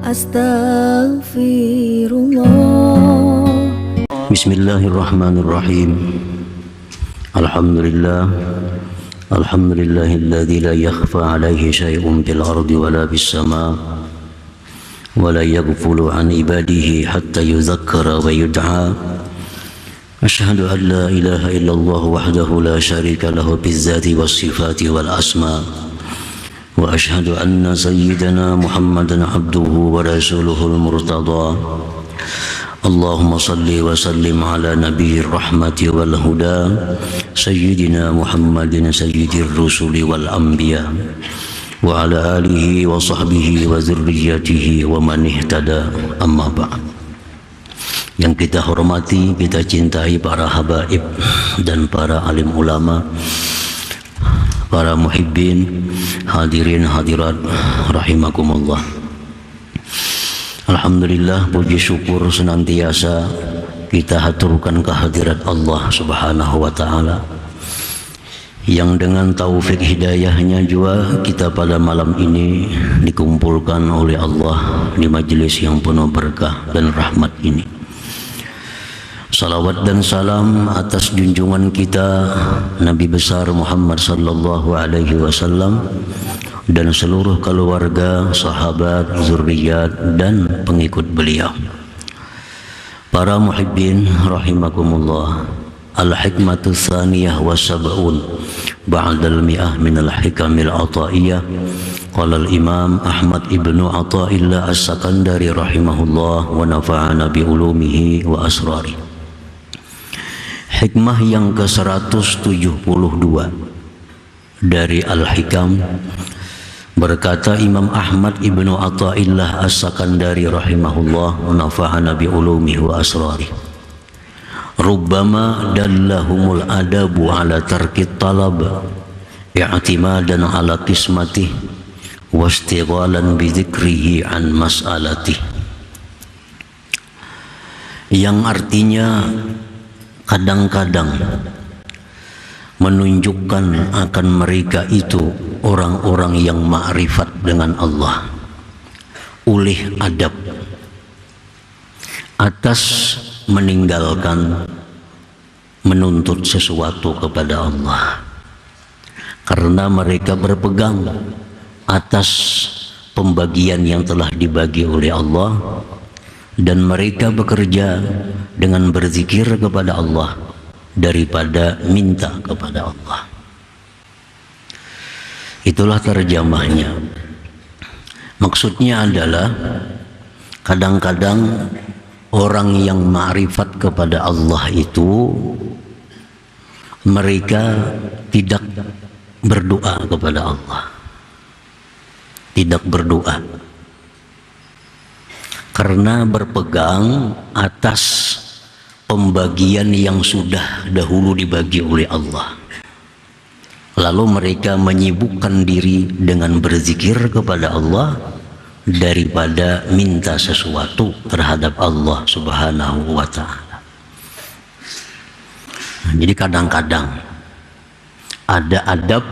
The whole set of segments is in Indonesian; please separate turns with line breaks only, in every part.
Astaghfirullah.
Bismillahirrahmanirrahim. Alhamdulillahilladzi la yakhfa 'alaihi syai'un fil ardi wala fis sama' wa la yaghfulu 'an ibadihi hatta yudzakkara wa yud'a. Asyhadu an la ilaha illallah wahdahu la syarika lahu bizzati was sifati wal asma'. Wa asyhadu anna sayyidana Muhammadan abduhu wa rasuluhul murtada. Allahumma salli wa sallim ala nabiyir rahmati wal huda sayyidina Muhammadin sayyidir rusuli wal anbiya wa ala alihi wa sahbihi wa zurriyyatihi wa man ihtada, amma ba'd. Yang kita hormati, kita cintai para habaib dan para alim ulama, para muhibbin, hadirin hadirat rahimakumullah. Alhamdulillah, puji syukur senantiasa kita haturkan kehadirat Allah Subhanahu wa ta'ala, yang dengan taufik hidayahnya juga kita pada malam ini dikumpulkan oleh Allah di majelis yang penuh berkah dan rahmat ini. Salawat dan salam atas junjungan kita Nabi besar Muhammad sallallahu alaihi wasallam dan seluruh keluarga, sahabat, zuriat dan pengikut beliau. Para muhibbin rahimakumullah. Al-hikmatu tsaniyah wa sab'un ba'dal mi'ah minal hikamil ataiyah. Qala al-imam Ahmad ibnu Athaillah as-Sakandari rahimahullah wa nafa'ana bi ulumihi wa asrari. Hikmah yang ke-172 dari Al-Hikam, berkata Imam Ahmad ibnu Athaillah as-Sakandari rahimahullah wa nafa'ana bi ulumihi wa asrari. Rubbama dallahumul adabu ala tarkit talab i'timadan ala qismatih wastighalan bi dzikrihi an mas'alatih. Yang artinya kadang-kadang menunjukkan akan mereka itu orang-orang yang ma'rifat dengan Allah, ulih adab atas meninggalkan menuntut sesuatu kepada Allah, karena mereka berpegang atas pembagian yang telah dibagi oleh Allah, dan mereka bekerja dengan berzikir kepada Allah daripada minta kepada Allah. Itulah terjemahnya. Maksudnya adalah kadang-kadang orang yang ma'rifat kepada Allah itu mereka tidak berdoa kepada Allah, tidak berdoa karena berpegang atas pembagian yang sudah dahulu dibagi oleh Allah. Lalu mereka menyibukkan diri dengan berzikir kepada Allah daripada minta sesuatu terhadap Allah Subhanahu wa ta'ala. Jadi kadang-kadang ada adab,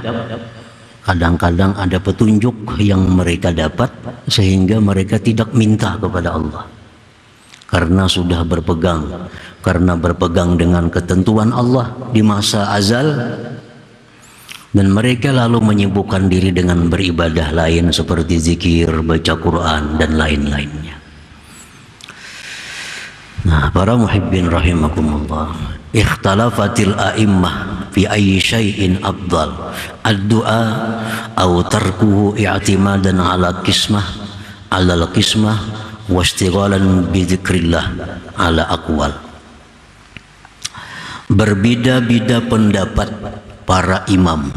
kadang-kadang ada petunjuk yang mereka dapat sehingga mereka tidak minta kepada Allah, karena sudah berpegang, karena berpegang dengan ketentuan Allah di masa azal, dan mereka lalu menyibukkan diri dengan beribadah lain seperti zikir, baca Quran dan lain-lainnya. Nah, para muhibbin rahimakumullah, ikhtalafatil a'immah fi ayyi syai'in afdal, ad-du'a aw tarkuhu i'timadan ala al-qismah wastighalan bi dzikrillah ala aqwal. Berbeda-beda pendapat para imam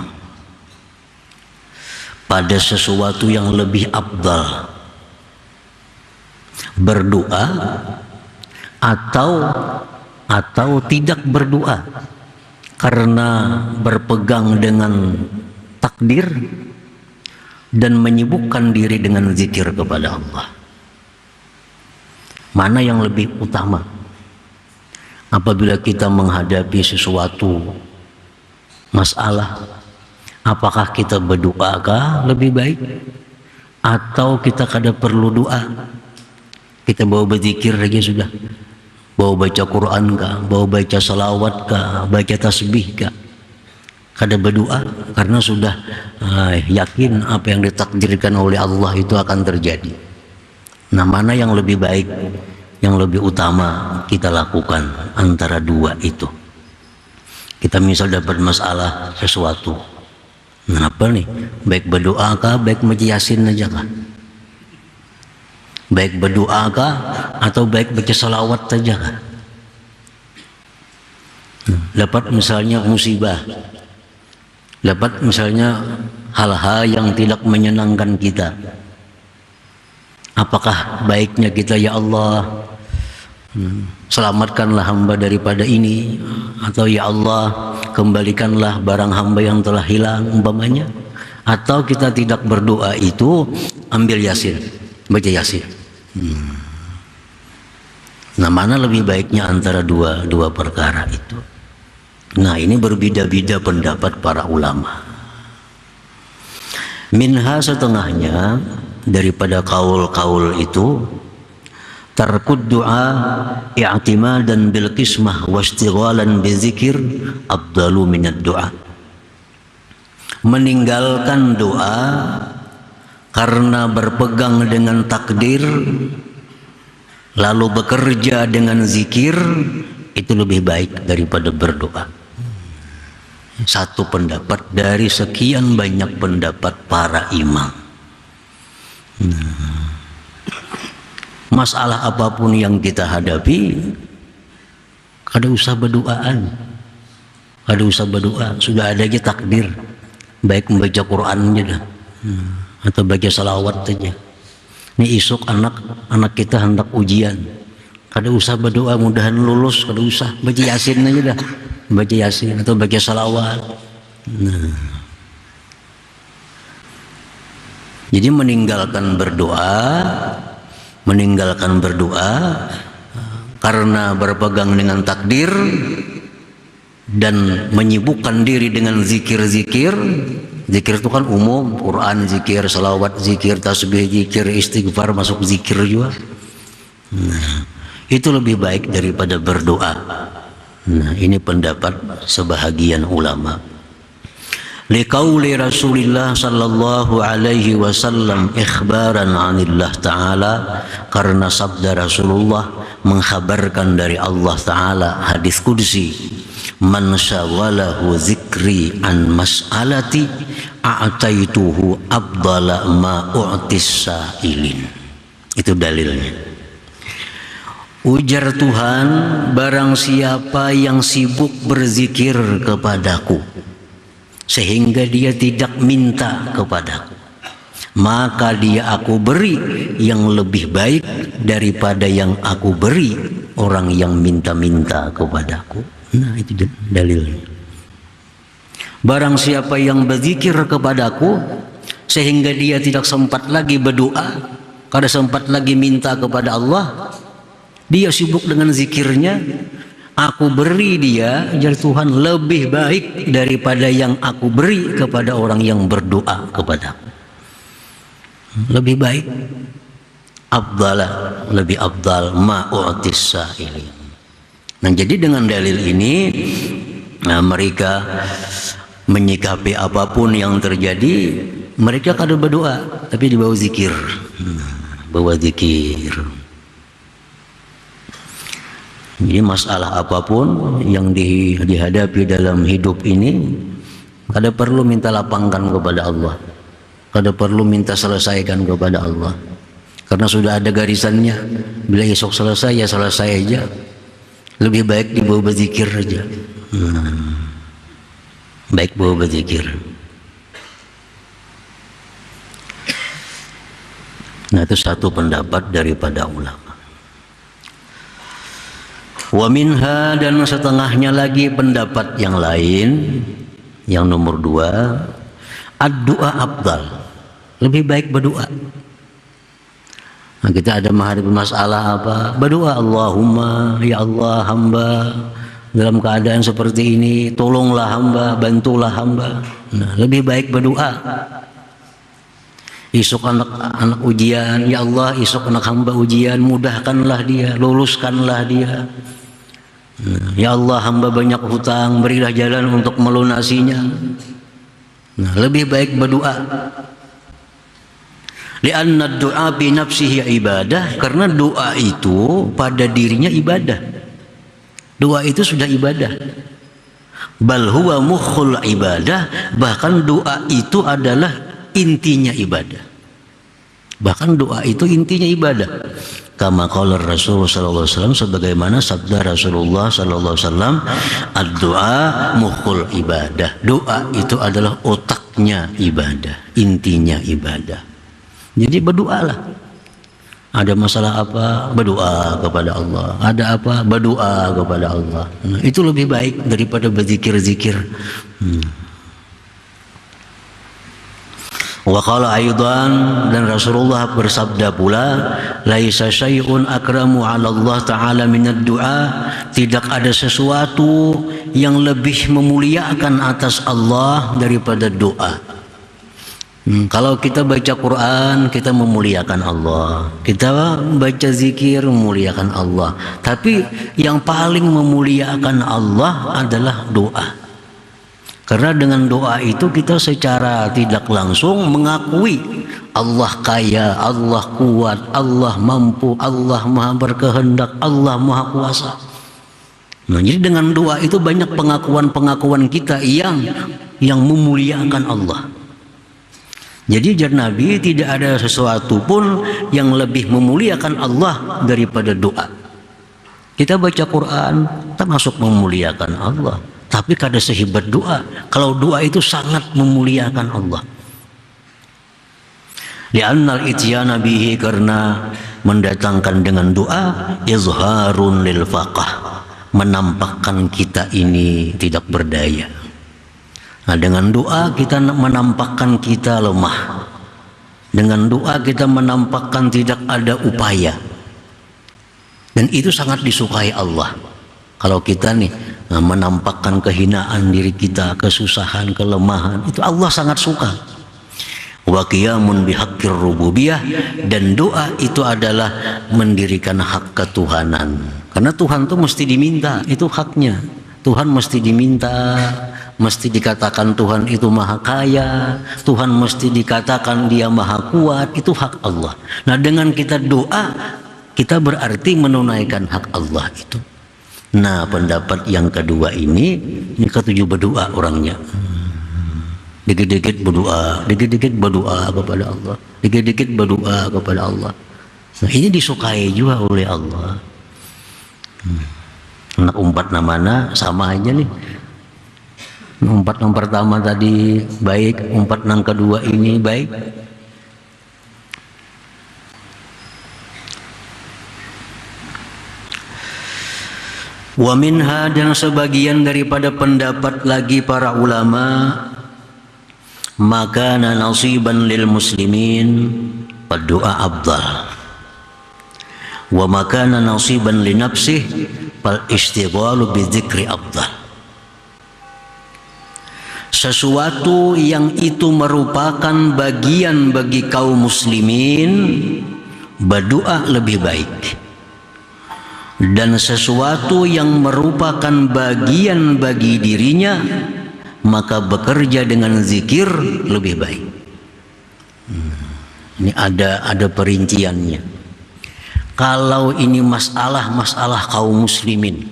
pada sesuatu yang lebih afdal, berdoa atau tidak berdoa, karena berpegang dengan takdir dan menyibukkan diri dengan zikir kepada Allah. Mana yang lebih utama apabila kita menghadapi sesuatu masalah? Apakah kita berdoakah lebih baik, atau kita kada perlu doa Kita bawa berzikir aja sudah. Bawa baca Quran kah, bawa baca salawat kah, baca tasbih kah. Kada berdoa karena sudah yakin apa yang ditakdirkan oleh Allah itu akan terjadi. Nah, mana yang lebih baik, yang lebih utama kita lakukan antara dua itu. Kita misal dapat masalah sesuatu. Nah, apa nih? Baik berdoa kah, baik baca Yasin aja kah? Baik berdoa kah atau baik baca salawat saja kah? Dapat misalnya musibah, dapat misalnya hal-hal yang tidak menyenangkan kita. Apakah baiknya kita, ya Allah, selamatkanlah hamba daripada ini, atau ya Allah, kembalikanlah barang hamba yang telah hilang umpamanya, atau kita tidak berdoa itu ambil Yasin, baca Yasin. Nah, mana lebih baiknya antara dua perkara itu? Nah, ini berbeda-beda pendapat para ulama. Minha, setengahnya daripada kaul-kaul itu, tarkud doa i'timadan bil qismah wastighalan bizikir afdalu minad doa. Meninggalkan doa karena berpegang dengan takdir lalu bekerja dengan zikir itu lebih baik daripada berdoa. Satu pendapat dari sekian banyak pendapat para imam. Masalah apapun yang kita hadapi, kada usah berdoaan, kada usah berdoa, sudah ada aja takdir. Baik membaca Quran aja dah, atau baca salawat saja. Ini esok anak kita hendak ujian, kada usah berdoa mudahan lulus, kada usah, baca Yasin aja dah, baca Yasin atau baca salawat. Jadi meninggalkan berdoa karena berpegang dengan takdir dan menyibukkan diri dengan zikir-zikir. Zikir itu kan umum, Quran zikir, salawat zikir, tasbih zikir, istighfar masuk zikir juga. Nah, itu lebih baik daripada berdoa. Nah, ini pendapat sebahagian ulama. Liqauli Rasulillah sallallahu alaihi wasallam ikhbaran anillah ta'ala, karena sabda Rasulullah mengkhabarkan dari Allah Ta'ala, hadis qudsi, man syawalahu zikri an mas'alati a'taituhu abdala ma u'tis sa'ilin. Itu dalilnya. Ujar Tuhan, barang siapa yang sibuk berzikir kepadaku sehingga dia tidak minta kepadaku, maka dia aku beri yang lebih baik daripada yang aku beri orang yang minta-minta kepadaku. Nah, itu dalilnya. Barang siapa yang berzikir kepadaku sehingga dia tidak sempat lagi berdoa, kada sempat lagi minta kepada Allah, dia sibuk dengan zikirnya, aku beri dia, jar Tuhan, lebih baik daripada yang aku beri kepada orang yang berdoa kepadaku. Lebih baik, afdala, lebih afdal ma u'tis sa'ilin. Nah, jadi dengan dalil ini mereka menyikapi apapun yang terjadi, mereka kada berdoa tapi dibawa zikir. Bawa zikir. Jadi masalah apapun yang dihadapi dalam hidup ini, kada perlu minta lapangkan kepada Allah, kada perlu minta selesaikan kepada Allah, karena sudah ada garisannya. Bila esok selesai, ya selesai aja. Lebih baik dibawa berzikir aja. Baik bawa berzikir. Nah, itu satu pendapat daripada ulama. Wa minha, dan setengahnya lagi pendapat yang lain, yang nomor 2, ad-du'a afdal, lebih baik berdoa. Nah, kita ada menghadapi masalah apa, berdoa, Allahumma, ya Allah, hamba dalam keadaan seperti ini, tolonglah hamba, bantulah hamba. Nah, lebih baik berdoa. Isuk anak ujian, ya Allah isuk anak hamba ujian, mudahkanlah dia, luluskanlah dia. Ya Allah hamba banyak hutang, berilah jalan untuk melunasinya. Nah, lebih baik berdoa. Lianna doa bi nafsihi ibadah, karena doa itu pada dirinya ibadah. Doa itu sudah ibadah. Bal huwa mukhul ibadah, bahkan doa itu adalah intinya ibadah. Bahkan doa itu intinya ibadah. Kama qala Rasul sallallahu alaihi wasallam, sebagaimana sabda Rasulullah sallallahu alaihi wasallam, ad-du'a mukhul ibadah. Doa itu adalah otaknya ibadah, intinya ibadah. Jadi berdoalah. Ada masalah apa, berdoa kepada Allah. Ada apa, berdoa kepada Allah. Nah, itu lebih baik daripada berzikir-zikir. Wa qala aidan, dan Rasulullah bersabda pula, laisa syai'un akramu 'ala Allah taala minad du'a, tidak ada sesuatu yang lebih memuliakan atas Allah daripada doa. Kalau kita baca Quran, kita memuliakan Allah. Kita baca zikir, memuliakan Allah. Tapi yang paling memuliakan Allah adalah doa. Karena dengan doa itu kita secara tidak langsung mengakui Allah kaya, Allah kuat, Allah mampu, Allah maha berkehendak, Allah maha kuasa. Nah, jadi dengan doa itu banyak pengakuan-pengakuan kita yang memuliakan Allah. Jadi jar Nabi, tidak ada sesuatu pun yang lebih memuliakan Allah daripada doa. Kita baca Quran termasuk memuliakan Allah. Tapi kada sehebat doa. Kalau doa itu sangat memuliakan Allah. Li'annal ityana bihi, karena mendatangkan dengan doa izharun lil faqah, menampakkan kita ini tidak berdaya. Nah, dengan doa kita menampakkan kita lemah. Dengan doa kita menampakkan tidak ada upaya. Dan itu sangat disukai Allah. Kalau kita nih menampakkan kehinaan diri kita, kesusahan, kelemahan, itu Allah sangat suka. Wa qiyamun bihaqqir rububiyah, dan doa itu adalah mendirikan hak ketuhanan. Karena Tuhan itu mesti diminta, itu haknya. Tuhan mesti diminta, mesti dikatakan Tuhan itu maha kaya, Tuhan mesti dikatakan dia maha kuat, itu hak Allah. Nah, dengan kita doa, kita berarti menunaikan hak Allah itu. Nah, pendapat yang kedua ini ketujuh berdoa orangnya. Dikit-dikit berdoa, dikit-dikit berdoa kepada Allah, dikit-dikit berdoa kepada Allah. Nah, ini disukai juga oleh Allah. Anak umpat namanya sama aja nih. Umpat yang pertama tadi baik, umpat yang kedua ini baik. Wa minha, dan sebagian daripada pendapat lagi para ulama, maka nasiban lil muslimin berdoa afdal, wa maka nasiban li nafsih fal istighalu bi dzikri afdal. Sesuatu yang itu merupakan bagian bagi kaum muslimin, berdoa lebih baik. Dan sesuatu yang merupakan bagian bagi dirinya, maka bekerja dengan zikir lebih baik. Ini ada perinciannya. Kalau ini masalah kaum muslimin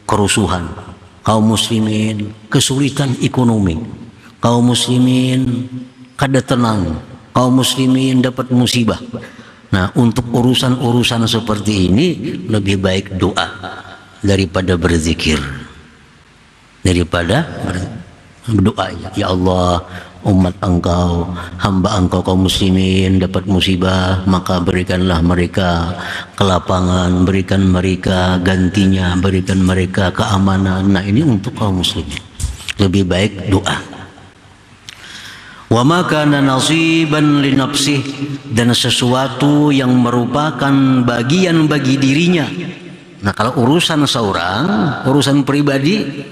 kerusuhan, kaum muslimin kesulitan ekonomi, kaum muslimin kada tenang, kaum muslimin dapat musibah. Nah, untuk urusan-urusan seperti ini lebih baik doa daripada berzikir. Daripada berdoa, ya Allah, umat engkau, hamba engkau kaum muslimin dapat musibah, maka berikanlah mereka kelapangan, berikan mereka gantinya, berikan mereka keamanan. Nah, ini untuk kaum muslimin. Lebih baik doa. Wa ma kana nasiban li nafsih, dan sesuatu yang merupakan bagian bagi dirinya. Nah, kalau urusan seorang, urusan pribadi,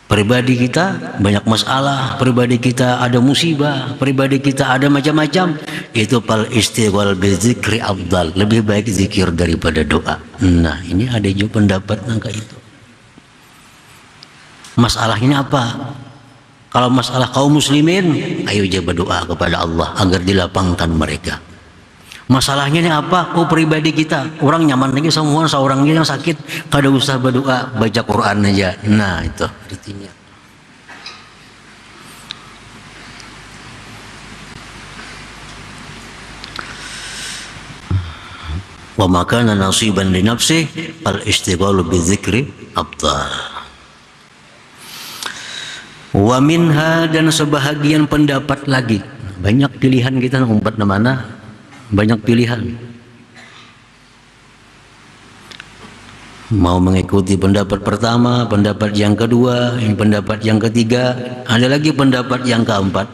Pribadi kita banyak masalah, pribadi kita ada musibah, pribadi kita ada macam-macam. Itu fal istighfar bizikri afdal, lebih baik zikir daripada doa. Nah, ini ada juga pendapat angka itu. Masalahnya apa? Kalau masalah kaum muslimin, ayo aja berdoa kepada Allah agar dilapangkan mereka. Masalahnya ini apa? Oh, pribadi kita, orang nyaman lagi semua, seorangnya yang sakit, kada usah berdoa, baca Quran aja. Nah, itu artinya. Wa makana nasiban li nafsi al istighfaru bi dzikri afdal. Wa minha, dan sebahagian pendapat lagi. Banyak pilihan kita umpat mana? Banyak pilihan. Mau mengikuti pendapat pertama, pendapat yang kedua, pendapat yang ketiga, ada lagi pendapat yang keempat.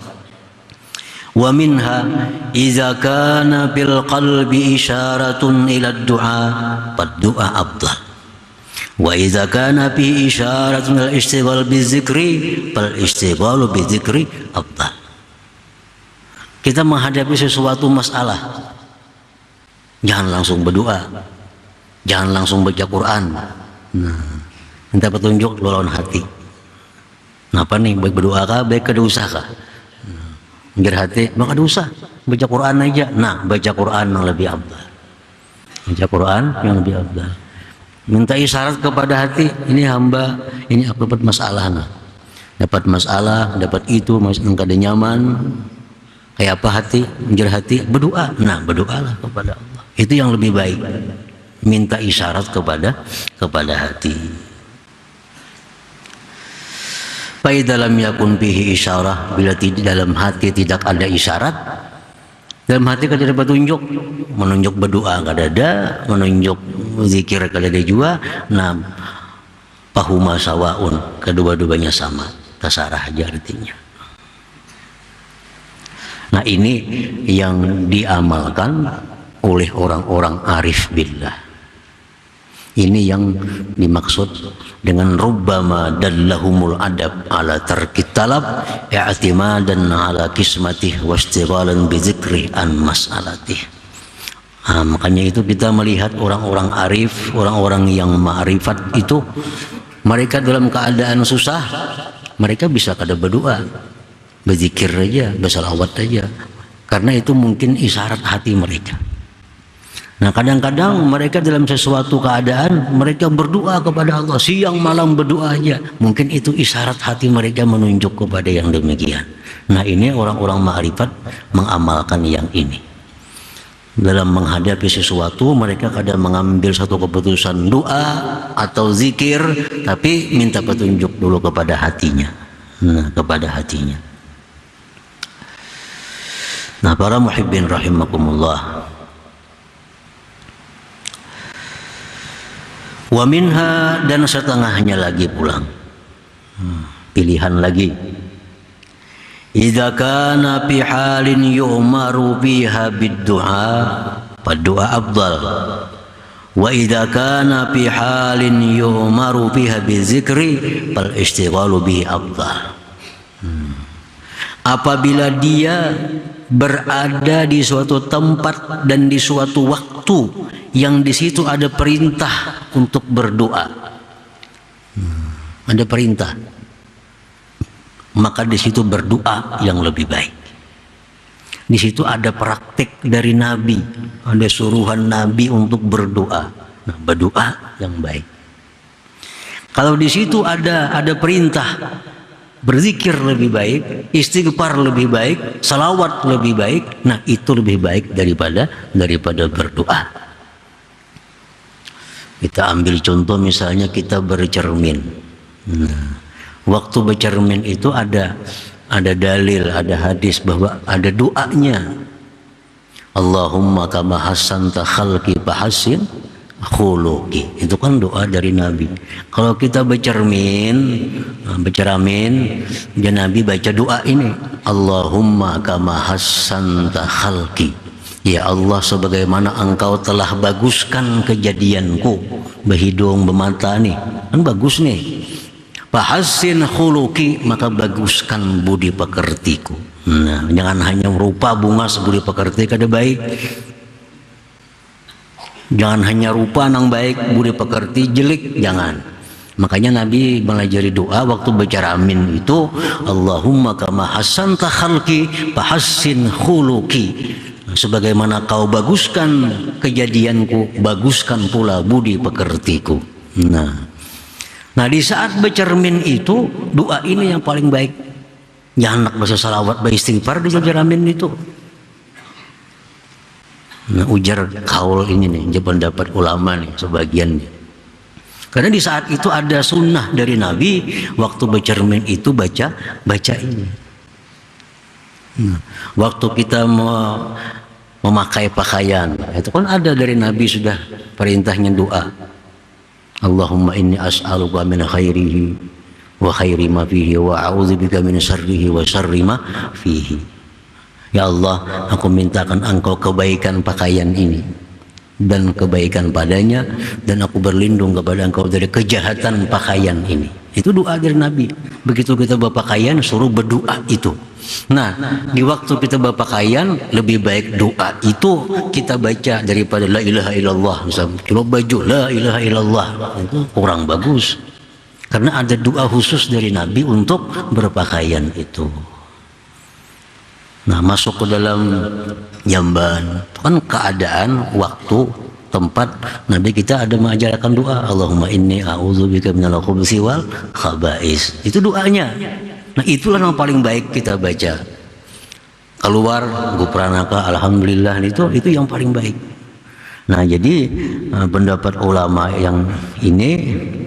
Wa minha idza kana bil qalbi isyaratun ila du'a fad du'a afdal. Wa idza kana fi isyaratun al istighfar bizikri fal istighfar bizikri afdal. Kita menghadapi sesuatu masalah, jangan langsung berdoa, jangan langsung baca Quran. Nah, minta petunjuk lawan hati. Kenapa nih, baik berdoa kah, baik kada usah kah? Biar hati, maka kada usah, baca Quran aja. Nah, baca Quran yang lebih abdal. Baca Quran yang lebih abdal. Minta isyarat kepada hati, ini hamba, ini aku dapat masalah. Nah, dapat masalah, dapat itu, masih kada nyaman. Kayak apa hati, menjadi hati, berdoa. Nah, berdoalah kepada Allah. Itu yang lebih baik. Minta isyarat kepada hati. Fa dalam yakun bihi isyarah, bila dalam hati tidak ada isyarat, dalam hati kada ada petunjuk, menunjuk berdoa kada ada, menunjuk zikir kada ada juga. Nah, pahuma sawaun, kedua-duanya sama, terserah aja artinya. Nah, ini yang diamalkan oleh orang-orang arif billah. Ini yang dimaksud dengan rubbama dallahumul adab ala tarkit talab i'timadan ala kismatih wastighalan bi dzikri an mas'alatih. Makanya itu kita melihat orang-orang arif, orang-orang yang ma'rifat itu, mereka dalam keadaan susah, mereka bisa kada berdoa, berzikir aja, bersalawat aja, karena itu mungkin isyarat hati mereka. Nah, kadang-kadang mereka dalam sesuatu keadaan mereka berdoa kepada Allah, siang malam berdoa aja, mungkin itu isyarat hati mereka menunjuk kepada yang demikian. Nah, ini orang-orang ma'rifat mengamalkan yang ini. Dalam menghadapi sesuatu, mereka kadang mengambil satu keputusan doa atau zikir, tapi minta petunjuk dulu kepada hatinya. Nah, kepada hatinya. Nah, para muhibbin rahimakumullah. Wa minha, dan setengahnya lagi pulang. Pilihan lagi. Idza kana fi halin yu'maru biha bid-du'a fad-du'a afdal. Wa idza kana fi halin yu'maru biha bizikri fal istighalu bihi afdal. Apabila dia berada di suatu tempat dan di suatu waktu yang di situ ada perintah untuk berdoa, ada perintah, maka di situ berdoa yang lebih baik. Di situ ada praktik dari Nabi, ada suruhan Nabi untuk berdoa. Nah, berdoa yang baik. Kalau di situ ada perintah berzikir lebih baik, istighfar lebih baik, salawat lebih baik, nah itu lebih baik daripada berdoa. Kita ambil contoh, misalnya kita bercermin. Nah, waktu bercermin itu ada dalil, ada hadis bahwa ada doanya. Allahumma kama hasanta khalqi fahassin khuluqi. Itu kan doa dari Nabi. Kalau kita bercermin, ya Nabi baca doa ini, Allahumma kama hassanta khalqi. Ya Allah, sebagaimana engkau telah baguskan kejadianku, berhidung, bermata nih, kan bagus nih. Fahassin khuluqi, maka baguskan budi pekertiku. Nah, jangan hanya rupa bunga sebudi pekerti kada baik. Jangan hanya rupa nang baik budi pekerti jelek, jangan. Makanya Nabi mengajari doa waktu baca amin itu, Allahumma kama hassanta khalqi fahassin khuluqi. Sebagaimana kau baguskan kejadianku, baguskan pula budi pekertiku. Nah di saat bercermin itu, doa ini yang paling baik. Jangan nak baca salawat, baca istighfar di cermin itu. Nah ujar kaul ini nih, pendapat ulama nih sebagian nih. Karena di saat itu ada sunnah dari Nabi, waktu bercermin itu baca ini. Waktu kita memakai pakaian, itu kan ada dari Nabi sudah perintahnya doa. Allahumma inni as'aluka min khairihi wa khairi ma fihi wa a'udzubika min syarrihi wa syarri ma fihi. Ya Allah, aku mintakan Engkau kebaikan pakaian ini dan kebaikan padanya, dan aku berlindung kepada Engkau dari kejahatan pakaian ini. Itu doa dari Nabi. Begitu kita berpakaian suruh berdoa itu. Nah, di waktu kita berpakaian lebih baik doa itu kita baca daripada la ilaha illallah. Misalnya kalau baju la ilaha illallah itu kurang bagus. Karena ada doa khusus dari Nabi untuk berpakaian itu. Nah, masuk ke dalam jamban kan keadaan, waktu, tempat, Nabi kita ada mengajarkan doa, Allahumma inni a'udzubika minal khubuthi wal khaba'is. Itu doanya. Nah itulah yang paling baik kita baca. Keluar gupranaka alhamdulillah, itu yang paling baik. Nah jadi pendapat ulama yang ini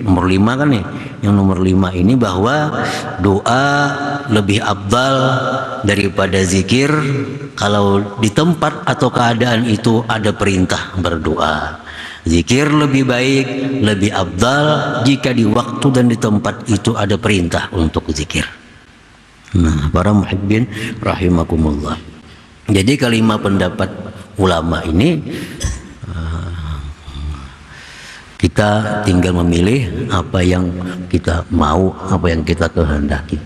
nomor 5 kan nih. Yang nomor 5 ini bahwa doa lebih afdal daripada zikir kalau di tempat atau keadaan itu ada perintah berdoa. Zikir lebih baik, lebih afdal jika di waktu dan di tempat itu ada perintah untuk zikir. Nah, para muhibbin rahimakumullah. Jadi kelima pendapat ulama ini kita tinggal memilih apa yang kita mau, apa yang kita kehendaki.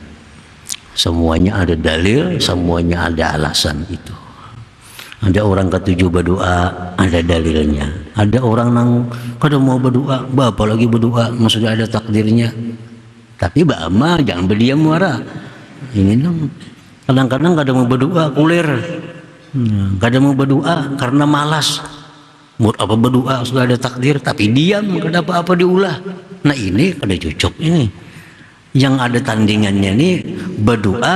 Semuanya ada dalil, semuanya ada alasan itu. Ada orang ketujuh berdoa, ada dalilnya. Ada orang nang kada mau berdoa, bapak lagi berdoa, maksudnya ada takdirnya. Tapi bama jangan berdiam muara. Ini dong, kadang-kadang kada mau berdoa kulir, kada mau berdoa karena malas. Buat apa berdoa sudah ada takdir, tapi diam kada apa-apa diulah. Nah ini kada cocok ini. Yang ada tandingannya nih berdoa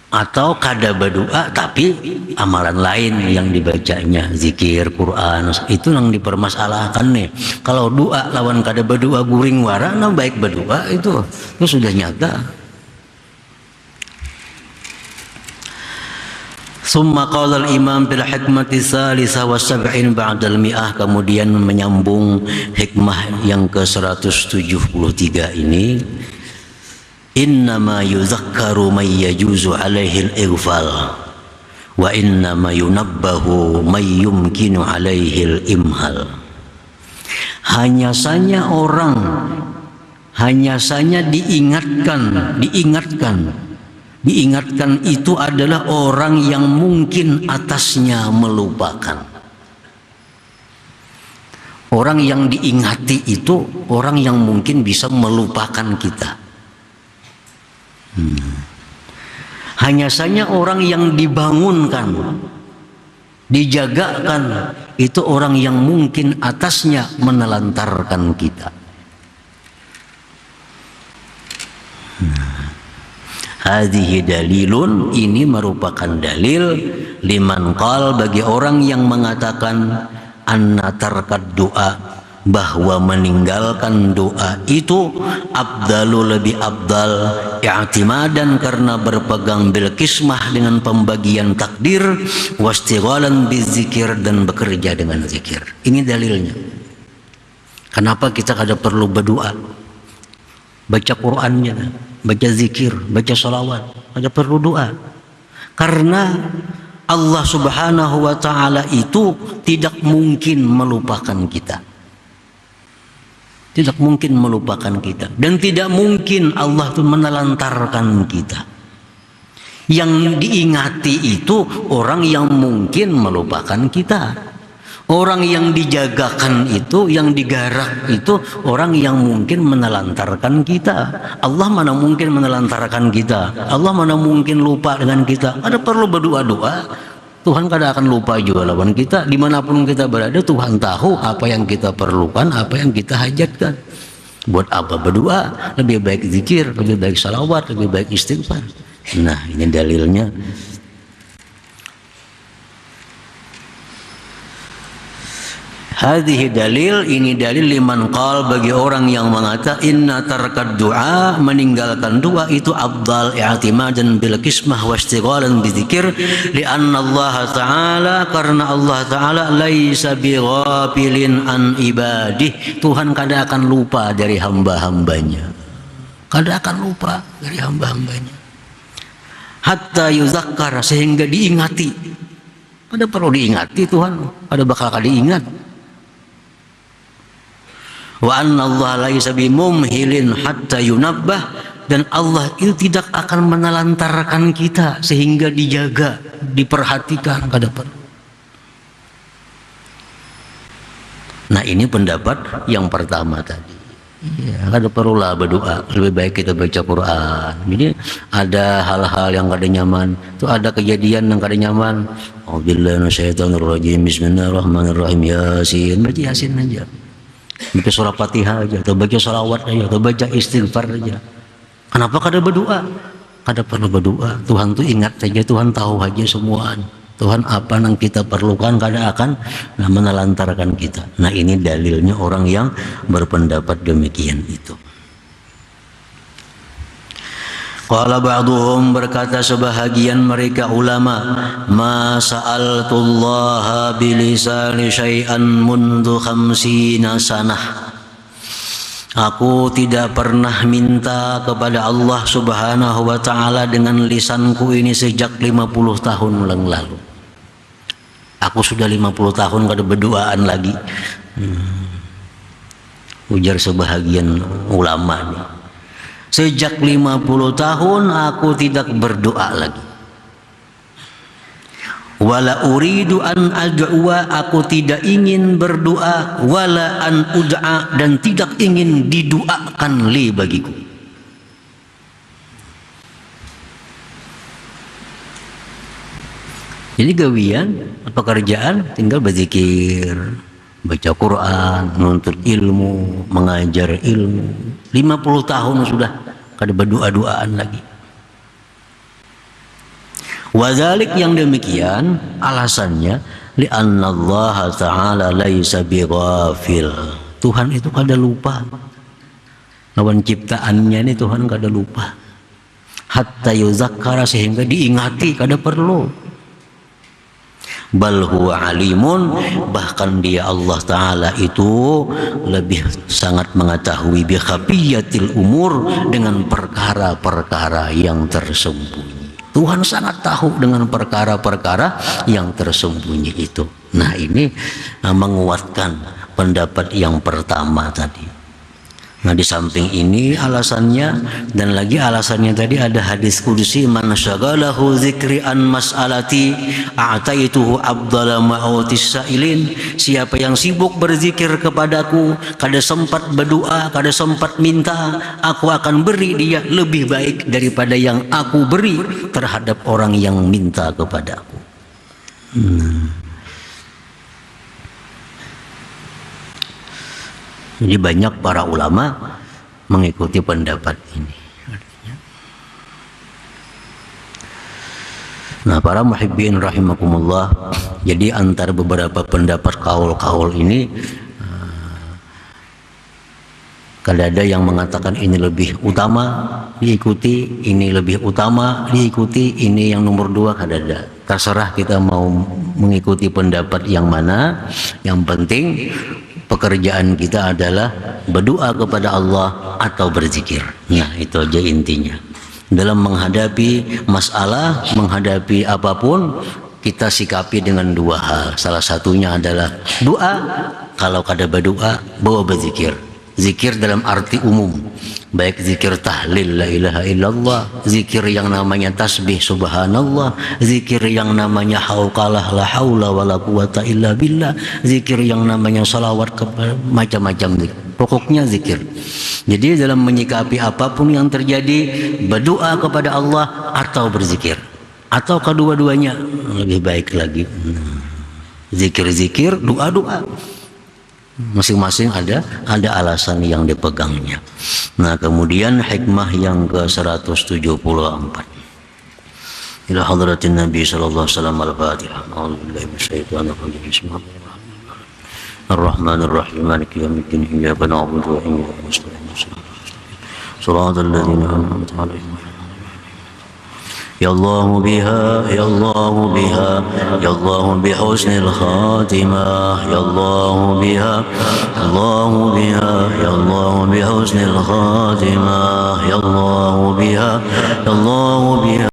atau kada berdoa tapi amalan lain yang dibacanya, zikir, Quran, itu yang dipermasalahkan nih. Kalau doa lawan kada berdoa guring wara, nah baik berdoa itu sudah nyata. Summa qala al-imam bil hikmati tsalitsah wa sab'in ba'da al-mi'ah, kemudian menyambung hikmah yang ke-173 ini, innama yuzakkaru man yajuzu alaihi al-ighfal wa innama yunabbahu man yumkinu alaihi al-imhal. Hanya saja diingatkan itu adalah orang yang mungkin atasnya melupakan. Orang yang diingati itu orang yang mungkin bisa melupakan kita. Hanya saja orang yang dibangunkan, dijagakan, itu orang yang mungkin atasnya menelantarkan kita. Hadhihi dalilun, ini merupakan dalil liman qal, bagi orang yang mengatakan anna tarkat doa, bahwa meninggalkan doa itu afdalu, lebih afdal, i'timadan, karena berpegang bil kismah, dengan pembagian takdir, wastighalan bizikir, dan bekerja dengan zikir. Ini dalilnya. Kenapa kita kada perlu berdoa? Baca Qur'annya, baca zikir, baca salawat, ada perlu doa. Karena Allah Subhanahu wa ta'ala itu tidak mungkin melupakan kita. Tidak mungkin melupakan kita, dan tidak mungkin Allah itu menelantarkan kita. Yang diingati itu orang yang mungkin melupakan kita. Orang yang dijagakan itu, yang digarak itu orang yang mungkin menelantarkan kita. Allah mana mungkin menelantarkan kita. Allah mana mungkin lupa dengan kita. Ada perlu berdoa-doa. Tuhan kadang akan lupa juga lawan kita. Dimanapun kita berada, Tuhan tahu apa yang kita perlukan, apa yang kita hajatkan. Buat apa berdoa? Lebih baik zikir, lebih baik salawat, lebih baik istighfar. Nah, ini dalilnya. Hadhihi dalil, ini dalil liman qal, bagi orang yang mengatakan inna tarkad du'a, meninggalkan doa itu afdal i'timadan bil qismah wa istighalan bidzikir, li'anna Allah Ta'ala, karena Allah Ta'ala laisa bighafilin an ibadih, Tuhan kadang akan lupa dari hamba-hambanya, kadang akan lupa dari hamba-hambanya, hatta yuzakkar, sehingga diingati. Ada perlu diingati Tuhan, ada bakal diingat. Wa anna Allah laisa bimumhilin hatta yunabbah, dan Allah itu tidak akan menelantarkan kita sehingga dijaga, diperhatikan kada perlu. Nah, ini pendapat yang pertama tadi. Ya, kada perlulah berdoa, lebih baik kita baca Quran. Jadi ada hal-hal yang kada nyaman, itu ada kejadian yang kada nyaman. Auzubillahi minasyaitonirrajim. Bismillahirrahmanirrahim. Yasin, baca Yasin aja. Baca surah Fatihah aja, atau baca salawat aja, atau baca istighfar aja. Kenapa kada berdoa? Kada perlu berdoa. Tuhan tuh ingat saja, Tuhan tahu aja semua. Tuhan apa yang kita perlukan kada akan menelantarkan kita. Nah, ini dalilnya orang yang berpendapat demikian itu. Qala ba'duhum, berkata sebahagian mereka ulama, ma sa'altullaha bilisani syai'an mundu khamsina sanah. Aku tidak pernah minta kepada Allah Subhanahu wa ta'ala dengan lisanku ini sejak 50 tahun yang lalu. Aku sudah 50 tahun kada berdoaan lagi. Ujar sebahagian ulama nih. Sejak 50 tahun aku tidak berdoa lagi. Wala uridu an ad'uwa, aku tidak ingin berdoa, wala an ud'a, dan tidak ingin didoakan li bagiku. Jadi gawian, pekerjaan tinggal berzikir, baca Quran, menuntut ilmu, mengajar ilmu. 50 tahun sudah kada berdoa-doaan lagi. Wadzalik, yang demikian alasannya li'anna Allah Ta'ala laisa bighafil. Tuhan itu kada lupa. Lawan ciptaannya ini Tuhan kada lupa. Hatta yuzakkara, sehingga diingati, kada perlu. Bal huwa alimun, bahkan dia Allah Ta'ala itu lebih sangat mengetahui bi khafiyatil umur, dengan perkara-perkara yang tersembunyi. Tuhan sangat tahu dengan perkara-perkara yang tersembunyi itu. Nah, ini menguatkan pendapat yang pertama tadi. Nah, di samping ini alasannya, dan lagi alasannya tadi ada hadis qudsi, man syagalahu dzikri an mas'alati a'taituhu afdala ma'utis sa'ilin. Siapa yang sibuk berzikir kepadaku, kada sempat berdoa, kada sempat minta, aku akan beri dia lebih baik daripada yang aku beri terhadap orang yang minta kepadaku. Jadi banyak para ulama mengikuti pendapat ini. Nah, para muhibbin rahimakumullah, jadi antara beberapa pendapat kaul-kaul ini, kada ada yang mengatakan ini lebih utama diikuti, ini lebih utama diikuti, ini yang nomor 2, kada ada. Terserah kita mau mengikuti pendapat yang mana. Yang penting pekerjaan kita adalah berdoa kepada Allah atau berzikir. Nah, itu aja intinya. Dalam menghadapi masalah, menghadapi apapun, kita sikapi dengan 2 hal. Salah satunya adalah doa. Kalau kada berdoa, bawa berzikir. Zikir dalam arti umum, baik zikir tahlil la ilaha illallah, zikir yang namanya tasbih subhanallah, zikir yang namanya hauqalah la haula wala quwata illa billah, zikir yang namanya salawat, macam-macam zikir. Pokoknya zikir. Jadi dalam menyikapi apapun yang terjadi, berdoa kepada Allah atau berzikir, atau kedua-duanya lebih baik lagi. Zikir-zikir, doa-doa, masing-masing ada alasan yang dipegangnya. Nah, kemudian hikmah yang ke-174. Ila hadratin Nabi sallallahu alaihi wasallam al-Fatihah. A'udzubillahi minasyaitonir rajim. Bismillahirrahmanirrahim. Ar-Rahmanir-Rahim. Maliki yaumiddin. Iyyaka na'budu wa iyyaka nasta'in. Shiratal ladzina an'amta 'alaihim. Ya Allah biha, ya Allah biha, ya Allah bihusnil khatimah, ya Allah biha, ya Allah biha, ya Allah bihusnil khatimah, ya Allah biha, ya Allah biha.